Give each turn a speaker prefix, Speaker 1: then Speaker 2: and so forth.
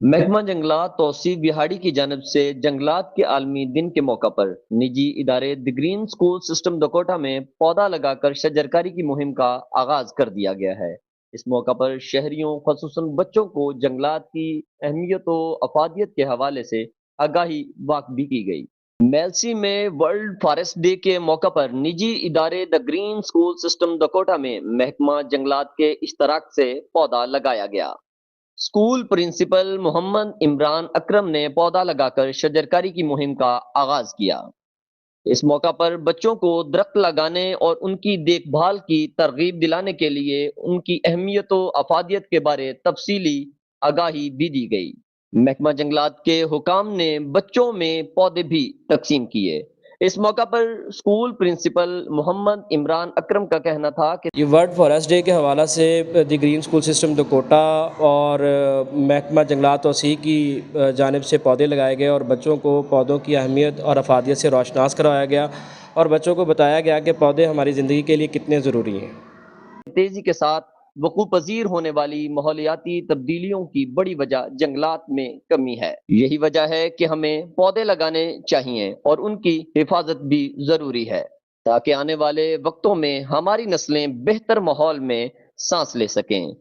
Speaker 1: محکمہ جنگلات توسیع بہاڑی کی جانب سے جنگلات کے عالمی دن کے موقع پر نجی ادارے دی گرین اسکول سسٹم دکوٹا میں پودا لگا کر شجرکاری کی مہم کا آغاز کر دیا گیا ہے۔ اس موقع پر شہریوں خصوصاً بچوں کو جنگلات کی اہمیت و افادیت کے حوالے سے آگاہی واقع بھی کی گئی۔ میلسی میں ورلڈ فارسٹ ڈے کے موقع پر نجی ادارے دی گرین اسکول سسٹم دکوٹا میں محکمہ جنگلات کے اشتراک سے پودا لگایا گیا۔ اسکول پرنسپل محمد عمران اکرم نے پودا لگا کر شجرکاری کی مہم کا آغاز کیا۔ اس موقع پر بچوں کو درخت لگانے اور ان کی دیکھ بھال کی ترغیب دلانے کے لیے ان کی اہمیت و افادیت کے بارے تفصیلی آگاہی بھی دی گئی۔ محکمہ جنگلات کے حکام نے بچوں میں پودے بھی تقسیم کیے۔ اس موقع پر اسکول پرنسپل محمد عمران اکرم کا کہنا تھا کہ
Speaker 2: یہ ورلڈ فارسٹ ڈے کے حوالہ سے دی گرین اسکول سسٹم دکوٹا اور محکمہ جنگلات توسیع کی جانب سے پودے لگائے گئے اور بچوں کو پودوں کی اہمیت اور افادیت سے روشناس کروایا گیا اور بچوں کو بتایا گیا کہ پودے ہماری زندگی کے لیے کتنے ضروری ہیں۔
Speaker 1: تیزی کے ساتھ وقوع پذیر ہونے والی ماحولیاتی تبدیلیوں کی بڑی وجہ جنگلات میں کمی ہے۔ یہی وجہ ہے کہ ہمیں پودے لگانے چاہیے اور ان کی حفاظت بھی ضروری ہے تاکہ آنے والے وقتوں میں ہماری نسلیں بہتر ماحول میں سانس لے سکیں۔